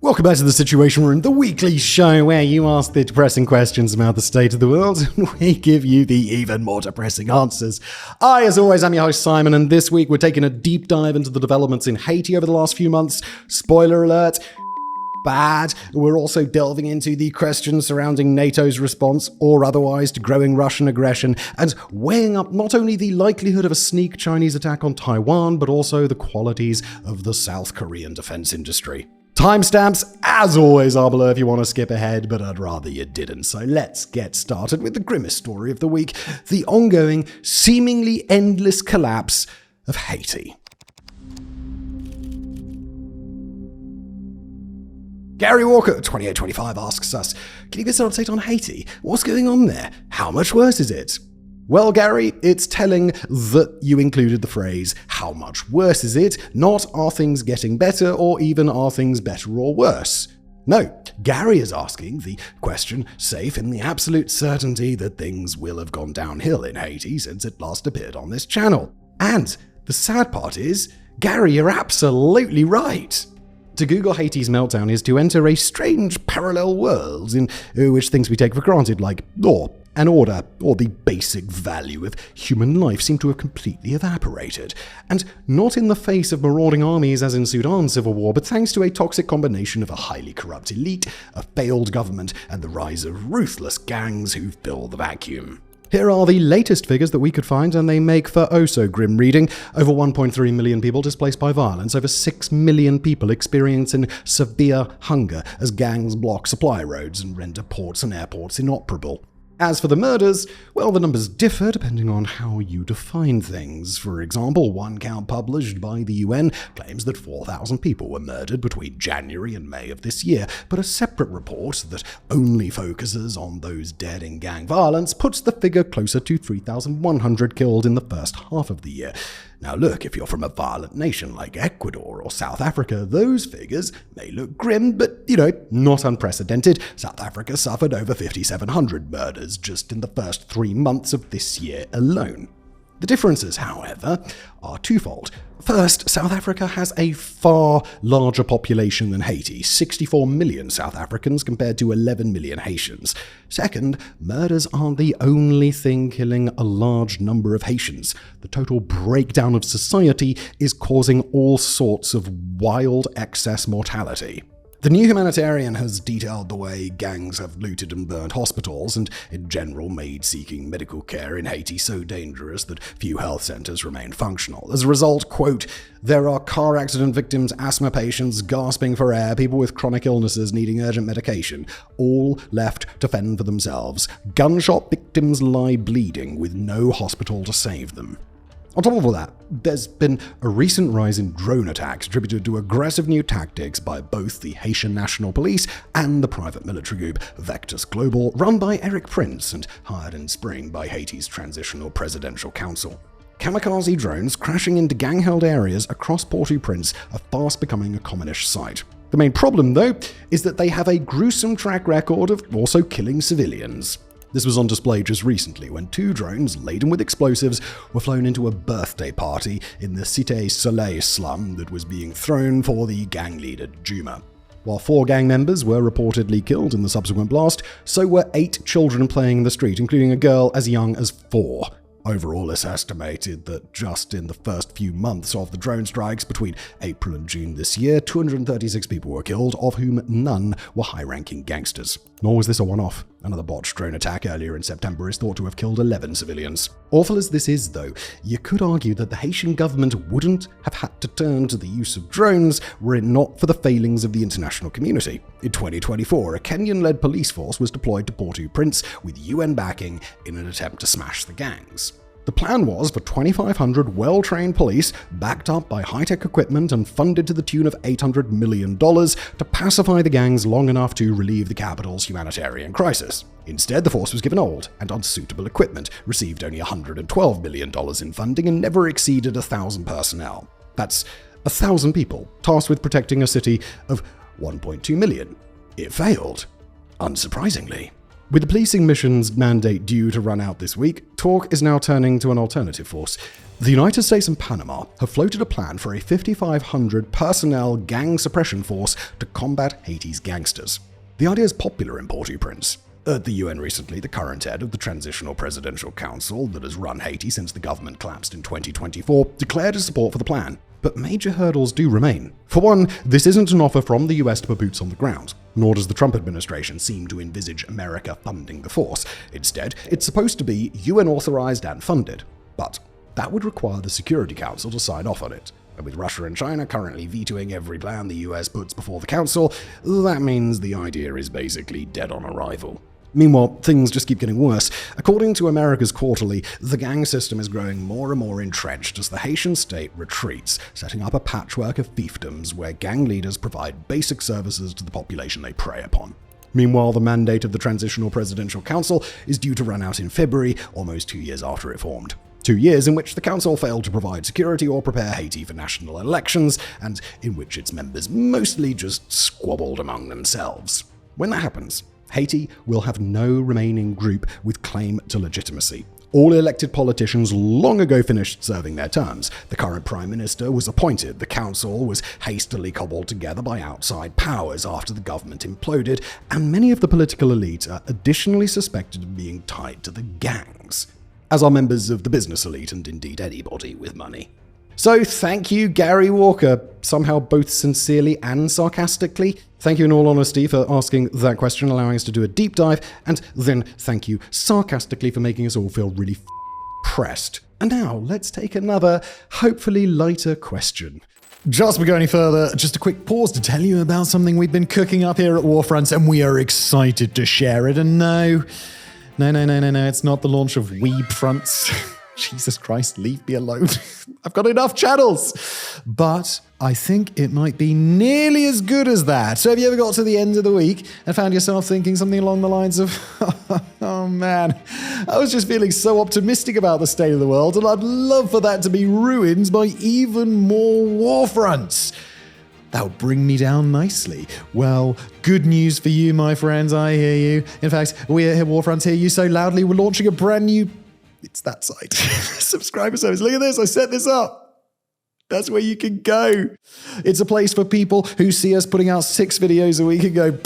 Welcome back to The Situation Room, the weekly show where you ask the depressing questions about the state of the world and we give you the even more depressing answers. I, as always, am your host Simon, and this week we're taking a deep dive into the developments in Haiti over the last few months. Spoiler alert, bad. We're also delving into the questions surrounding NATO's response, or otherwise, to growing Russian aggression, and weighing up not only the likelihood of a sneak Chinese attack on Taiwan, but also the qualities of the South Korean defense industry. Timestamps, as always, are below if you want to skip ahead, but I'd rather you didn't. So let's get started with the grimmest story of the week, the ongoing, seemingly endless collapse of Haiti. Gary Walker, 2825, asks us, can you give us an update on Haiti? What's going on there? How much worse is it? Well, Gary, it's telling that you included the phrase, how much worse is it, not are things getting better, or even are things better or worse. No, Gary is asking the question safe in the absolute certainty that things will have gone downhill in Haiti since it last appeared on this channel. And the sad part is, Gary, you're absolutely right. To Google Haiti's meltdown is to enter a strange parallel world in which things we take for granted, like law and order, or the basic value of human life, seem to have completely evaporated. And not in the face of marauding armies as in Sudan's civil war, but thanks to a toxic combination of a highly corrupt elite, a failed government, and the rise of ruthless gangs who fill the vacuum. Here are the latest figures that we could find, and they make for oh-so-grim reading. Over 1.3 million people displaced by violence, over 6 million people experiencing severe hunger as gangs block supply roads and render ports and airports inoperable. As for the murders, well, the numbers differ depending on how you define things. For example, one count published by the UN claims that 4,000 people were murdered between January and May of this year, but a separate report that only focuses on those dead in gang violence puts the figure closer to 3,100 killed in the first half of the year. Now look, if you're from a violent nation like Ecuador or South Africa, those figures may look grim, but, not unprecedented. South Africa suffered over 5,700 murders just in the first 3 months of this year alone. The differences, however, are twofold. First, South Africa has a far larger population than Haiti, 64 million South Africans compared to 11 million Haitians. Second, murders aren't the only thing killing a large number of Haitians. The total breakdown of society is causing all sorts of wild excess mortality. The New Humanitarian has detailed the way gangs have looted and burned hospitals and, in general, made seeking medical care in Haiti so dangerous that few health centers remain functional. As a result, quote, there are car accident victims, asthma patients gasping for air, people with chronic illnesses needing urgent medication, all left to fend for themselves. Gunshot victims lie bleeding with no hospital to save them. On top of all that, there's been a recent rise in drone attacks attributed to aggressive new tactics by both the Haitian National Police and the private military group Vectus Global, run by Eric Prince and hired in spring by Haiti's Transitional Presidential Council. Kamikaze drones crashing into gang-held areas across Port-au-Prince are fast becoming a commonish sight. The main problem, though, is that they have a gruesome track record of also killing civilians. This was on display just recently when 2 drones laden with explosives were flown into a birthday party in the Cité Soleil slum that was being thrown for the gang leader Juma. While 4 gang members were reportedly killed in the subsequent blast, so were 8 children playing in the street, including a girl as young as 4. Overall, it's estimated that just in the first few months of the drone strikes between April and June this year, 236 people were killed, of whom none were high-ranking gangsters. Nor was this a one-off. Another botched drone attack earlier in September is thought to have killed 11 civilians. Awful as this is, though, you could argue that the Haitian government wouldn't have had to turn to the use of drones were it not for the failings of the international community. In 2024, a Kenyan-led police force was deployed to Port-au-Prince with UN backing in an attempt to smash the gangs. The plan was for 2,500 well-trained police, backed up by high-tech equipment and funded to the tune of $800 million, to pacify the gangs long enough to relieve the capital's humanitarian crisis. Instead, the force was given old and unsuitable equipment, received only $112 million in funding, and never exceeded 1,000 personnel. That's 1,000 people, tasked with protecting a city of 1.2 million. It failed, unsurprisingly. With the policing mission's mandate due to run out this week, talk is now turning to an alternative force. The United States and Panama have floated a plan for a 5,500 personnel gang suppression force to combat Haiti's gangsters. The idea is popular in Port-au-Prince. At the UN recently, the current head of the Transitional Presidential Council that has run Haiti since the government collapsed in 2024 declared his support for the plan. But major hurdles do remain. For one, this isn't an offer from the US to put boots on the ground, nor does the Trump administration seem to envisage America funding the force. Instead, it's supposed to be UN authorized and funded. But that would require the Security Council to sign off on it. And with Russia and China currently vetoing every plan the US puts before the Council, that means the idea is basically dead on arrival. Meanwhile, things just keep getting worse. According to America's Quarterly, the gang system is growing more and more entrenched as the Haitian state retreats, setting up a patchwork of fiefdoms where gang leaders provide basic services to the population they prey upon. Meanwhile, the mandate of the Transitional Presidential Council is due to run out in February, almost 2 years after it formed. 2 years in which the council failed to provide security or prepare Haiti for national elections, and in which its members mostly just squabbled among themselves. When that happens, Haiti will have no remaining group with claim to legitimacy. All elected politicians long ago finished serving their terms. The current prime minister was appointed. The council was hastily cobbled together by outside powers after the government imploded, and many of the political elite are additionally suspected of being tied to the gangs, as are members of the business elite and indeed anybody with money. So thank you, Gary Walker, somehow both sincerely and sarcastically. Thank you in all honesty for asking that question, allowing us to do a deep dive, and then thank you sarcastically for making us all feel really pressed. And now let's take another, hopefully lighter question. Just before we go any further, just a quick pause to tell you about something we've been cooking up here at WarFronts, and we are excited to share it. And no, it's not the launch of WeebFronts. Jesus Christ, leave me alone. I've got enough channels. But I think it might be nearly as good as that. So have you ever got to the end of the week and found yourself thinking something along the lines of, oh man, I was just feeling so optimistic about the state of the world, and I'd love for that to be ruined by even more war fronts. That would bring me down nicely. Well, good news for you, my friends. I hear you. In fact, we at WarFronts hear you so loudly, we're launching a brand new... It's that site. Subscriber service. Look at this. I set this up. That's where you can go. It's a place for people who see us putting out 6 videos a week and go,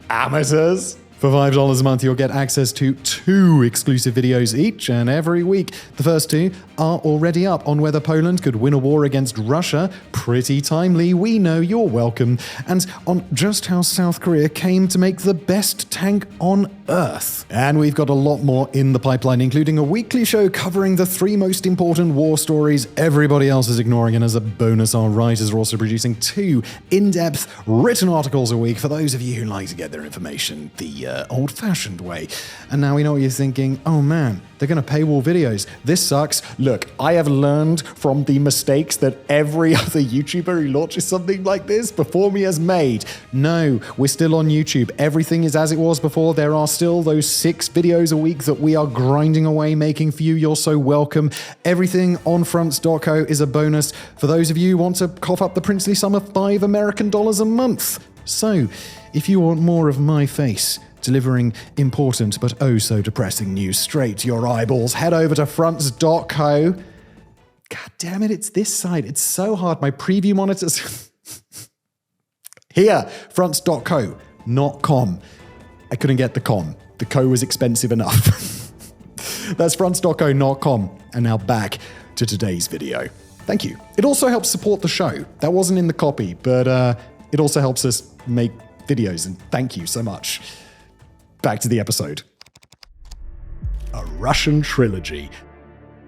amateurs. For $5 a month, you'll get access to 2 exclusive videos each and every week. The first 2 are already up on whether Poland could win a war against Russia. Pretty timely, we know, you're welcome. And on just how South Korea came to make the best tank on Earth. And we've got a lot more in the pipeline, including a weekly show covering the 3 most important war stories everybody else is ignoring. And as a bonus, our writers are also producing 2 in-depth written articles a week for those of you who like to get their information the old-fashioned way. And now we know what you're thinking. Oh man, they're going to paywall videos. This sucks. Look, I have learned from the mistakes that every other YouTuber who launches something like this before me has made. No, we're still on YouTube. Everything is as it was before. There are still those 6 videos a week that we are grinding away making for you. You're so welcome. Everything on fronts.co is a bonus for those of you who want to cough up the princely sum of $5 American a month. So, if you want more of my face delivering important but oh so depressing news straight to your eyeballs, head over to fronts.co. God damn it, it's this side. It's so hard. My preview monitors. Here, fronts.co, not com. I couldn't get the com. The co was expensive enough. That's fronts.co, not com. And now back to today's video. Thank you. It also helps support the show. That wasn't in the copy, but it also helps us make videos, and thank you so much. Back to the episode. A Russian Trilogy.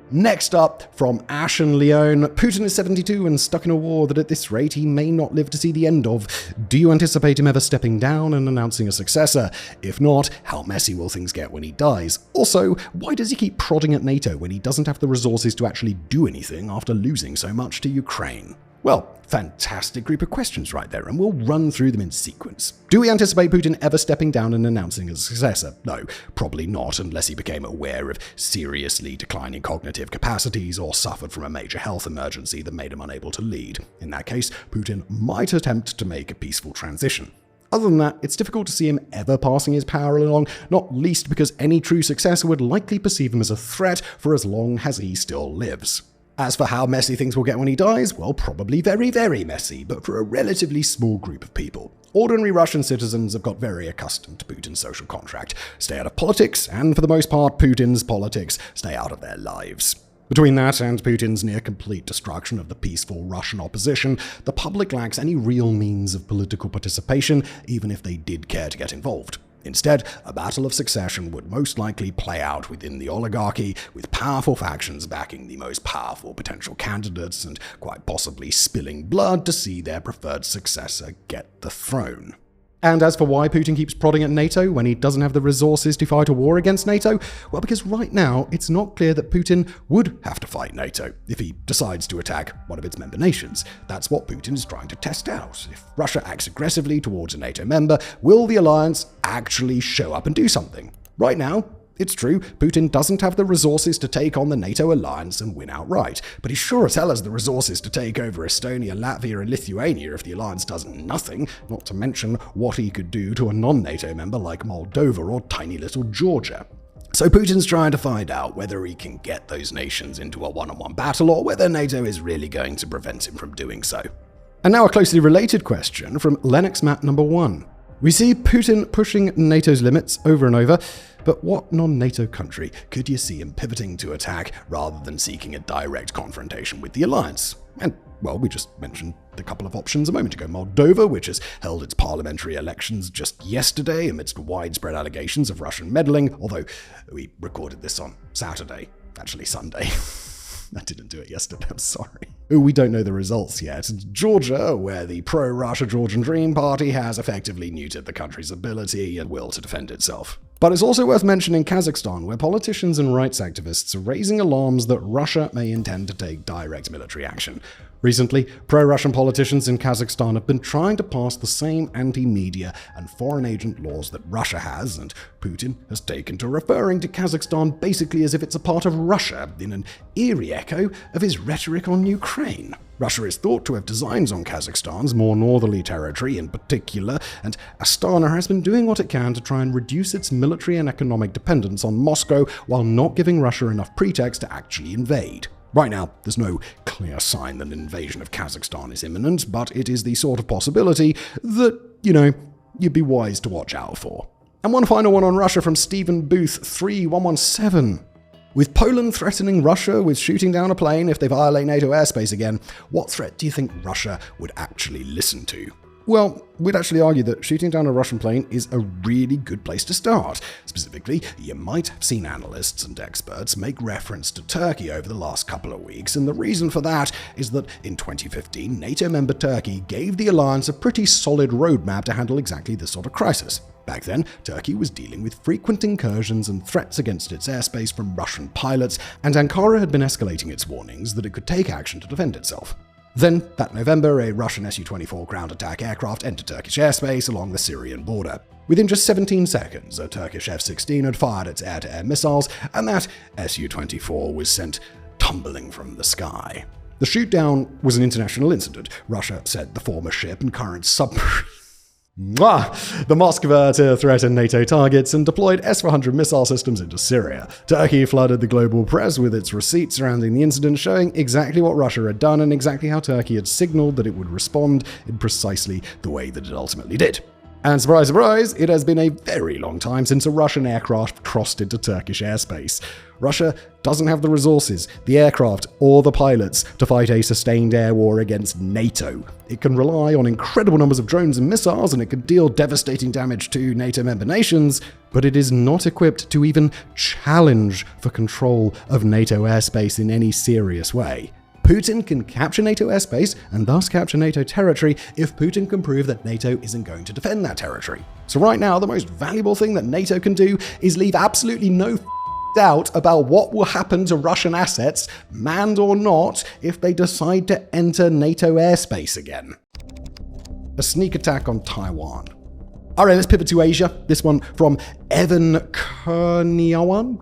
Next up, from Ashen Leone, Putin is 72 and stuck in a war that at this rate he may not live to see the end of. Do you anticipate him ever stepping down and announcing a successor? If not, how messy will things get when he dies? Also, why does he keep prodding at NATO when he doesn't have the resources to actually do anything after losing so much to Ukraine? Well, fantastic group of questions right there, and we'll run through them in sequence. Do we anticipate Putin ever stepping down and announcing a successor? No, probably not, unless he became aware of seriously declining cognitive capacities or suffered from a major health emergency that made him unable to lead. In that case, Putin might attempt to make a peaceful transition. Other than that, it's difficult to see him ever passing his power along, not least because any true successor would likely perceive him as a threat for as long as he still lives. As for how messy things will get when he dies, well, probably very, very messy, but for a relatively small group of people. Ordinary Russian citizens have got very accustomed to Putin's social contract. Stay out of politics, and for the most part, Putin's politics stay out of their lives. Between that and Putin's near-complete destruction of the peaceful Russian opposition, the public lacks any real means of political participation, even if they did care to get involved. Instead, a battle of succession would most likely play out within the oligarchy, with powerful factions backing the most powerful potential candidates and quite possibly spilling blood to see their preferred successor get the throne. And as for why Putin keeps prodding at NATO when he doesn't have the resources to fight a war against NATO, well, because right now it's not clear that Putin would have to fight NATO if he decides to attack one of its member nations. That's what Putin is trying to test out. If Russia acts aggressively towards a NATO member, will the alliance actually show up and do something? Right now, it's true, Putin doesn't have the resources to take on the NATO alliance and win outright, but he sure as hell has the resources to take over Estonia, Latvia, and Lithuania if the alliance does nothing, not to mention what he could do to a non-NATO member like Moldova or tiny little Georgia. So Putin's trying to find out whether he can get those nations into a one-on-one battle or whether NATO is really going to prevent him from doing so. And now a closely related question from Lennox Matt number 1. We see Putin pushing NATO's limits over and over, but what non-NATO country could you see him pivoting to attack rather than seeking a direct confrontation with the alliance? And, well, we just mentioned a couple of options a moment ago. Moldova, which has held its parliamentary elections just yesterday amidst widespread allegations of Russian meddling, although we recorded this on Saturday, actually Sunday. I didn't do it yesterday, I'm sorry. We don't know the results yet. Georgia, where the pro-Russia Georgian Dream Party has effectively neutered the country's ability and will to defend itself. But it's also worth mentioning Kazakhstan, where politicians and rights activists are raising alarms that Russia may intend to take direct military action. Recently, pro-Russian politicians in Kazakhstan have been trying to pass the same anti-media and foreign agent laws that Russia has, and Putin has taken to referring to Kazakhstan basically as if it's a part of Russia, in an eerie echo of his rhetoric on Ukraine. Russia is thought to have designs on Kazakhstan's more northerly territory in particular, and Astana has been doing what it can to try and reduce its military and economic dependence on Moscow while not giving Russia enough pretext to actually invade. Right now, there's no clear sign that an invasion of Kazakhstan is imminent, but it is the sort of possibility that, you'd be wise to watch out for. And one final one on Russia from Stephen Booth 3117. With Poland threatening Russia with shooting down a plane if they violate NATO airspace again, what threat do you think Russia would actually listen to? Well, we'd actually argue that shooting down a Russian plane is a really good place to start. Specifically, you might have seen analysts and experts make reference to Turkey over the last couple of weeks, and the reason for that is that in 2015, NATO member Turkey gave the alliance a pretty solid roadmap to handle exactly this sort of crisis. Back then, Turkey was dealing with frequent incursions and threats against its airspace from Russian pilots, and Ankara had been escalating its warnings that it could take action to defend itself. Then, that November, a Russian Su-24 ground attack aircraft entered Turkish airspace along the Syrian border. Within just 17 seconds, a Turkish F-16 had fired its air-to-air missiles, and that Su-24 was sent tumbling from the sky. The shoot-down was an international incident. Russia sent the former ship and current submarine the Moskva to threaten NATO targets and deployed S-400 missile systems into Syria. Turkey flooded the global press with its receipts surrounding the incident, showing exactly what Russia had done and exactly how Turkey had signaled that it would respond in precisely the way that it ultimately did. And surprise, surprise, it has been a very long time since a Russian aircraft crossed into Turkish airspace. Russia doesn't have the resources, the aircraft, or the pilots to fight a sustained air war against NATO. It can rely on incredible numbers of drones and missiles, and it can deal devastating damage to NATO member nations, but it is not equipped to even challenge for control of NATO airspace in any serious way. Putin can capture NATO airspace and thus capture NATO territory if Putin can prove that NATO isn't going to defend that territory. So right now, the most valuable thing that NATO can do is leave absolutely no doubt about what will happen to Russian assets, manned or not, if they decide to enter NATO airspace again. A sneak attack on Taiwan. Alright, let's pivot to Asia. This one from Evan Kerniawan.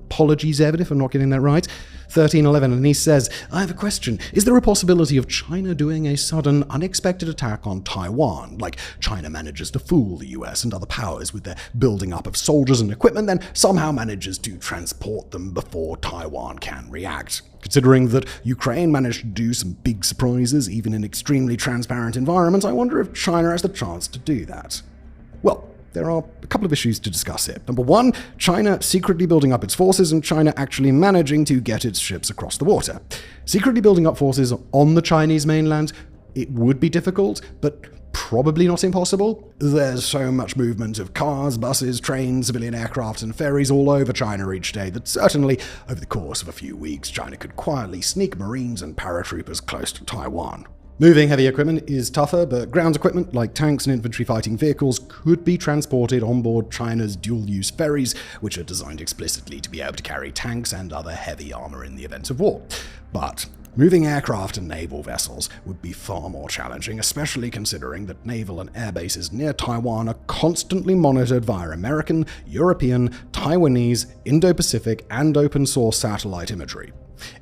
Apologies, Evan, if I'm not getting that right. 1311, and he says, I have a question. Is there a possibility of China doing a sudden, unexpected attack on Taiwan? Like China manages to fool the US and other powers with their building up of soldiers and equipment, then somehow manages to transport them before Taiwan can react. Considering that Ukraine managed to do some big surprises even in extremely transparent environments, I wonder if China has the chance to do that. Well, there are a couple of issues to discuss here. Number one, China secretly building up its forces and China actually managing to get its ships across the water. Secretly building up forces on the Chinese mainland, it would be difficult, but probably not impossible. There's so much movement of cars, buses, trains, civilian aircraft, and ferries all over China each day that certainly, over the course of a few weeks, China could quietly sneak Marines and paratroopers close to Taiwan. Moving heavy equipment is tougher, but ground equipment like tanks and infantry fighting vehicles could be transported on board China's dual-use ferries, which are designed explicitly to be able to carry tanks and other heavy armor in the event of war. But moving aircraft and naval vessels would be far more challenging, especially considering that naval and air bases near Taiwan are constantly monitored via American, European, Taiwanese, Indo-Pacific, and open-source satellite imagery.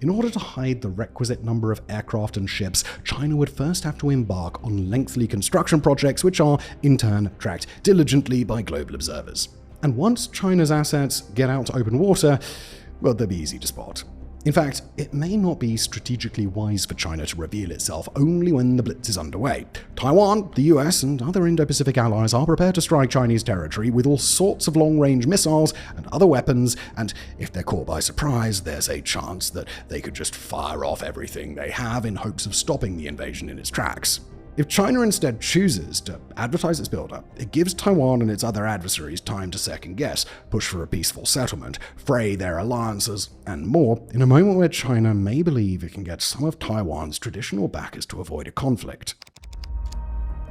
In order to hide the requisite number of aircraft and ships, China would first have to embark on lengthy construction projects, which are, in turn, tracked diligently by global observers. And once China's assets get out to open water, well, they'll be easy to spot. In fact, it may not be strategically wise for China to reveal itself only when the blitz is underway. Taiwan, the US, and other Indo-Pacific allies are prepared to strike Chinese territory with all sorts of long-range missiles and other weapons, and if they're caught by surprise, there's a chance that they could just fire off everything they have in hopes of stopping the invasion in its tracks. If China instead chooses to advertise its buildup, it gives Taiwan and its other adversaries time to second-guess, push for a peaceful settlement, fray their alliances, and more, in a moment where China may believe it can get some of Taiwan's traditional backers to avoid a conflict.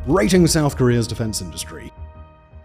Rating South Korea's defense industry.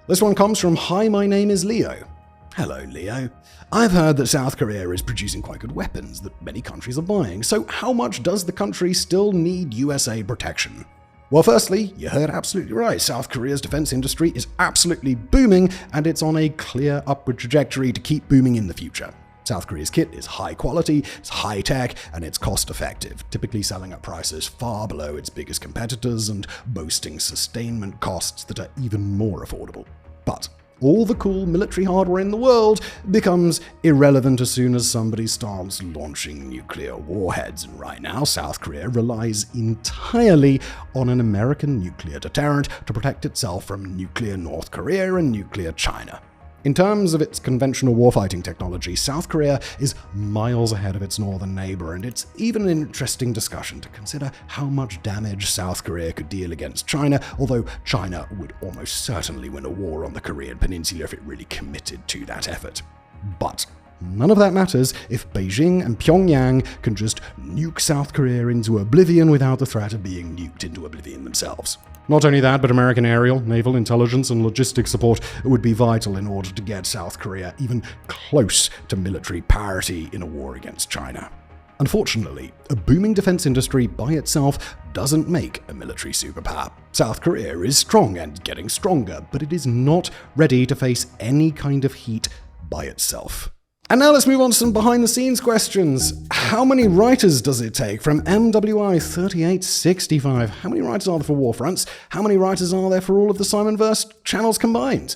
This one comes from Hi, my name is Leo. Hello, Leo. I've heard that South Korea is producing quite good weapons that many countries are buying, so how much does the country still need USA protection? Well, firstly, you heard absolutely right. South Korea's defense industry is absolutely booming, and it's on a clear upward trajectory to keep booming in the future. South Korea's kit is high quality, it's high tech, and it's cost effective, typically selling at prices far below its biggest competitors and boasting sustainment costs that are even more affordable. But all the cool military hardware in the world becomes irrelevant as soon as somebody starts launching nuclear warheads. And right now, South Korea relies entirely on an American nuclear deterrent to protect itself from nuclear North Korea and nuclear China. In terms of its conventional warfighting technology, South Korea is miles ahead of its northern neighbor, and it's even an interesting discussion to consider how much damage South Korea could deal against China, although China would almost certainly win a war on the Korean peninsula if it really committed to that effort. But none of that matters if Beijing and Pyongyang can just nuke South Korea into oblivion without the threat of being nuked into oblivion themselves. Not only that, but American aerial, naval intelligence, and logistics support would be vital in order to get South Korea even close to military parity in a war against China. Unfortunately, a booming defense industry by itself doesn't make a military superpower. South Korea is strong and getting stronger, but it is not ready to face any kind of heat by itself. And now let's move on to some behind-the-scenes questions. How many writers does it take from MWI3865? How many writers are there for WarFronts? How many writers are there for all of the Simonverse channels combined?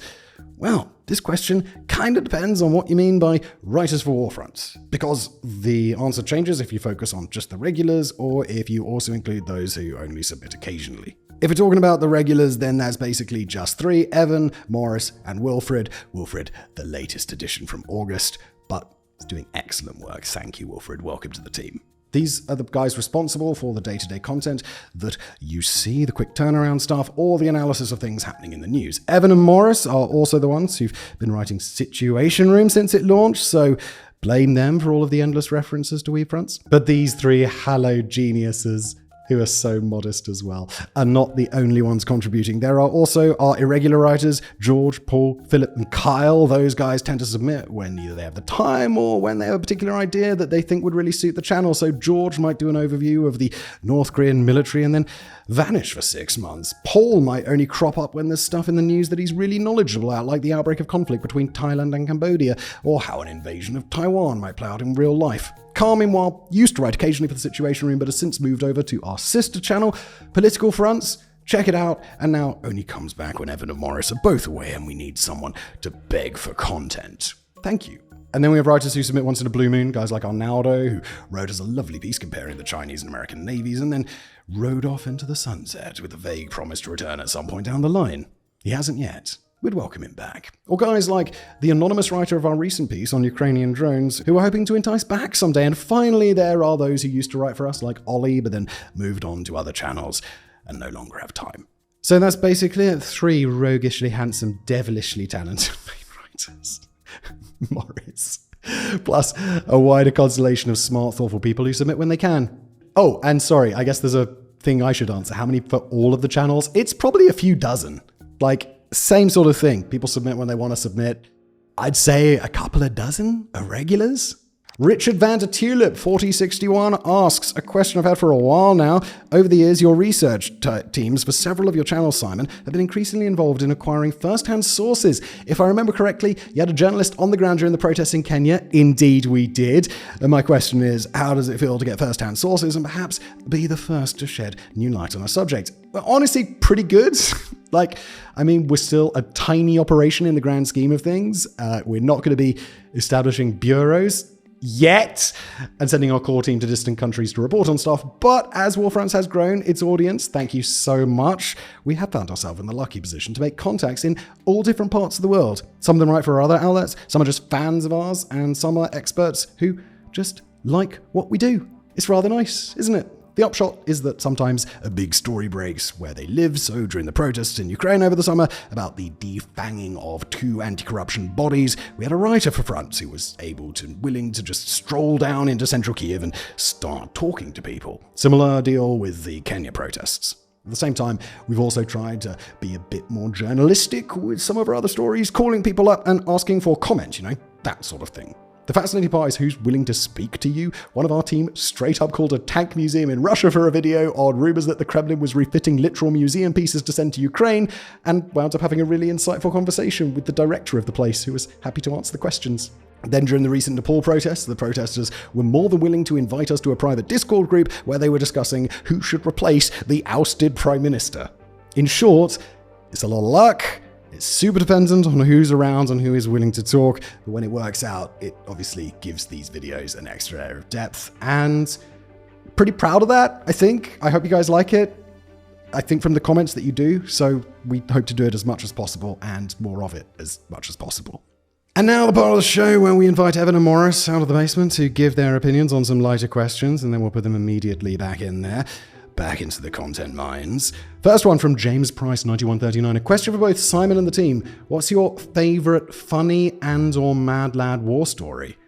Well, this question kind of depends on what you mean by writers for WarFronts, because the answer changes if you focus on just the regulars or if you also include those who only submit occasionally. If we're talking about the regulars, then that's basically just three: Evan, Morris, and Wilfred. Wilfred, the latest edition from August, but it's doing excellent work. Thank you, Wilfred. Welcome to the team. These are the guys responsible for the day-to-day content that you see, the quick turnaround stuff, or the analysis of things happening in the news. Evan and Morris are also the ones who've been writing Situation Room since it launched, so blame them for all of the endless references to WarFronts. But these three hallowed geniuses, who are so modest as well, are not the only ones contributing. There are also our irregular writers, George, Paul, Philip, and Kyle. Those guys tend to submit when either they have the time or when they have a particular idea that they think would really suit the channel. So George might do an overview of the North Korean military and then vanish for 6 months. Paul might only crop up when there's stuff in the news that he's really knowledgeable about, like the outbreak of conflict between Thailand and Cambodia, or how an invasion of Taiwan might play out in real life. Carl, meanwhile, used to write occasionally for the Situation Room, but has since moved over to our sister channel, Political Fronts. Check it out, and now only comes back when Evan and Morris are both away and we need someone to beg for content. Thank you. And then we have writers who submit once in a blue moon, guys like Arnaldo, who wrote us a lovely piece comparing the Chinese and American navies, and then rode off into the sunset with a vague promise to return at some point down the line. He hasn't yet. We'd welcome him back. Or guys like the anonymous writer of our recent piece on Ukrainian drones, who are hoping to entice back someday. And finally, there are those who used to write for us, like Ollie, but then moved on to other channels and no longer have time. So that's basically it. 3 roguishly handsome, devilishly talented writers. Morris. Plus a wider constellation of smart, thoughtful people who submit when they can. Oh, and sorry, I guess there's a thing I should answer. How many for all of the channels? It's probably a few dozen. Like, same sort of thing. People submit when they want to submit. I'd say a couple of dozen irregulars. Richard Van der Tulip, 4061, asks a question I've had for a while now. Over the years, your research teams for several of your channels, Simon, have been increasingly involved in acquiring first-hand sources. If I remember correctly, you had a journalist on the ground during the protests in Kenya. Indeed, we did. And my question is, how does it feel to get first-hand sources and perhaps be the first to shed new light on a subject? Well, honestly, pretty good. We're still a tiny operation in the grand scheme of things. We're not going to be establishing bureaus yet and sending our core team to distant countries to report on stuff. But as WarFronts has grown its audience, thank you so much, we have found ourselves in the lucky position to make contacts in all different parts of the world. Some of them write for other outlets, some are just fans of ours, and some are experts who just like what we do. It's rather nice, isn't it? The upshot is that sometimes a big story breaks where they live. So during the protests in Ukraine over the summer about the defanging of 2 anti-corruption bodies, we had a writer for Fronts who was willing to just stroll down into central Kiev and start talking to people. Similar deal with the Kenya protests. At the same time, we've also tried to be a bit more journalistic with some of our other stories, calling people up and asking for comment, that sort of thing. The fascinating part is who's willing to speak to you. One of our team straight up called a tank museum in Russia for a video on rumors that the Kremlin was refitting literal museum pieces to send to Ukraine, and wound up having a really insightful conversation with the director of the place, who was happy to answer the questions. Then during the recent Nepal protests, the protesters were more than willing to invite us to a private Discord group where they were discussing who should replace the ousted Prime Minister. In short, it's a lot of luck. It's super dependent on who's around and who is willing to talk, but when it works out, it obviously gives these videos an extra air of depth, and pretty proud of that, I think. I hope you guys like it. I think from the comments that you do, so we hope to do it as much as possible and more of it as much as possible. And now the part of the show where we invite Evan and Morris out of the basement to give their opinions on some lighter questions, and then we'll put them immediately back in there. Back into the content mines. First one from James Price 9139. A question for both Simon and the team. What's your favorite funny and or mad lad war story?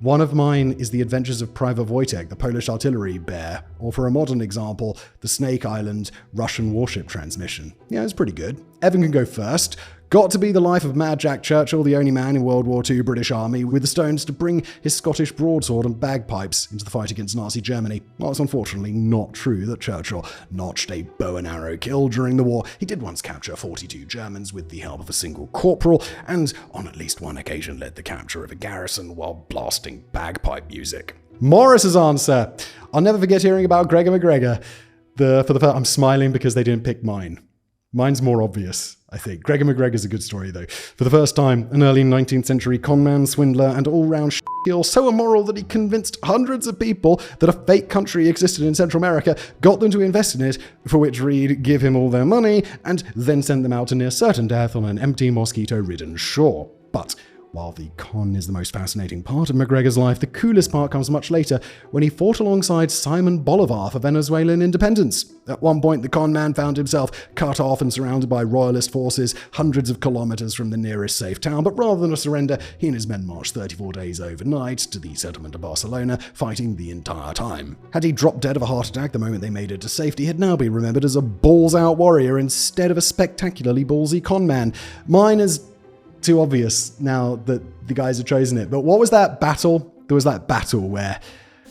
One of mine is the adventures of Private Wojtek, the Polish artillery bear, or for a modern example, the Snake Island Russian warship transmission. Yeah, it's pretty good. Evan can go first. Got to be the life of Mad Jack Churchill, the only man in World War II British Army with the stones to bring his Scottish broadsword and bagpipes into the fight against Nazi Germany. While it's unfortunately not true that Churchill notched a bow and arrow kill during the war, he did once capture 42 Germans with the help of a single corporal, and on at least one occasion led the capture of a garrison while blasting bagpipe music. Morris's answer. I'll never forget hearing about Gregor McGregor. I'm smiling because they didn't pick mine. Mine's more obvious, I think. Gregor McGregor's a good story, though. For the first time, an early 19th century conman, swindler, and all-round shit so immoral that he convinced hundreds of people that a fake country existed in Central America, got them to invest in it, for which Reed give him all their money, and then send them out to near certain death on an empty, mosquito-ridden shore. But while the con is the most fascinating part of McGregor's life, the coolest part comes much later, when he fought alongside Simon Bolivar for Venezuelan independence. At one point, the con man found himself cut off and surrounded by royalist forces hundreds of kilometers from the nearest safe town, but rather than a surrender, he and his men marched 34 days overnight to the settlement of Barcelona, fighting the entire time. Had he dropped dead of a heart attack the moment they made it to safety, he'd now be remembered as a balls-out warrior instead of a spectacularly ballsy con man. Mine is too obvious now that the guys have chosen it. But what was that battle? There was that battle where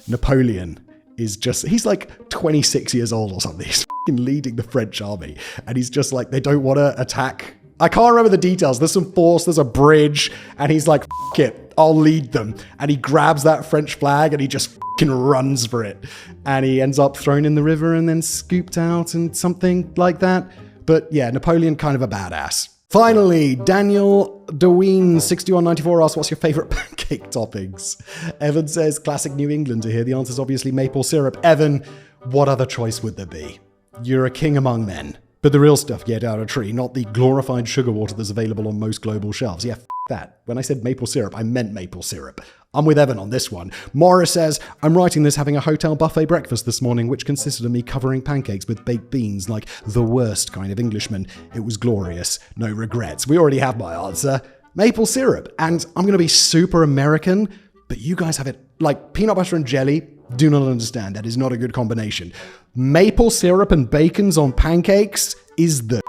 Napoleon is he's like 26 years old or something. He's leading the French army. And he's just like, they don't want to attack I can't remember the details. There's some force, there's a bridge, and he's like, F it, I'll lead them. And he grabs that French flag and he just fucking runs for it. And he ends up thrown in the river and then scooped out and something like that. But yeah, Napoleon kind of a badass. Finally, Daniel Deween6194 asks, what's your favorite pancake toppings? Evan says, classic New Englander here. The answer's obviously maple syrup. Evan, what other choice would there be? You're a king among men. But the real stuff, get out of a tree, not the glorified sugar water that's available on most global shelves. Yeah, that. When I said maple syrup, I meant maple syrup. I'm with Evan on this one. Morris says, I'm writing this having a hotel buffet breakfast this morning, which consisted of me covering pancakes with baked beans like the worst kind of Englishman. It was glorious. No regrets. We already have my answer. Maple syrup. And I'm going to be super American, but you guys have it like peanut butter and jelly. Do not understand. That is not a good combination. Maple syrup and bacons on pancakes is the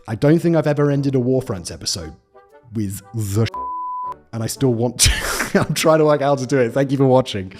I don't think I've ever ended a WarFronts episode with the and I still want to. I'm trying to work out how to do it. Thank you for watching.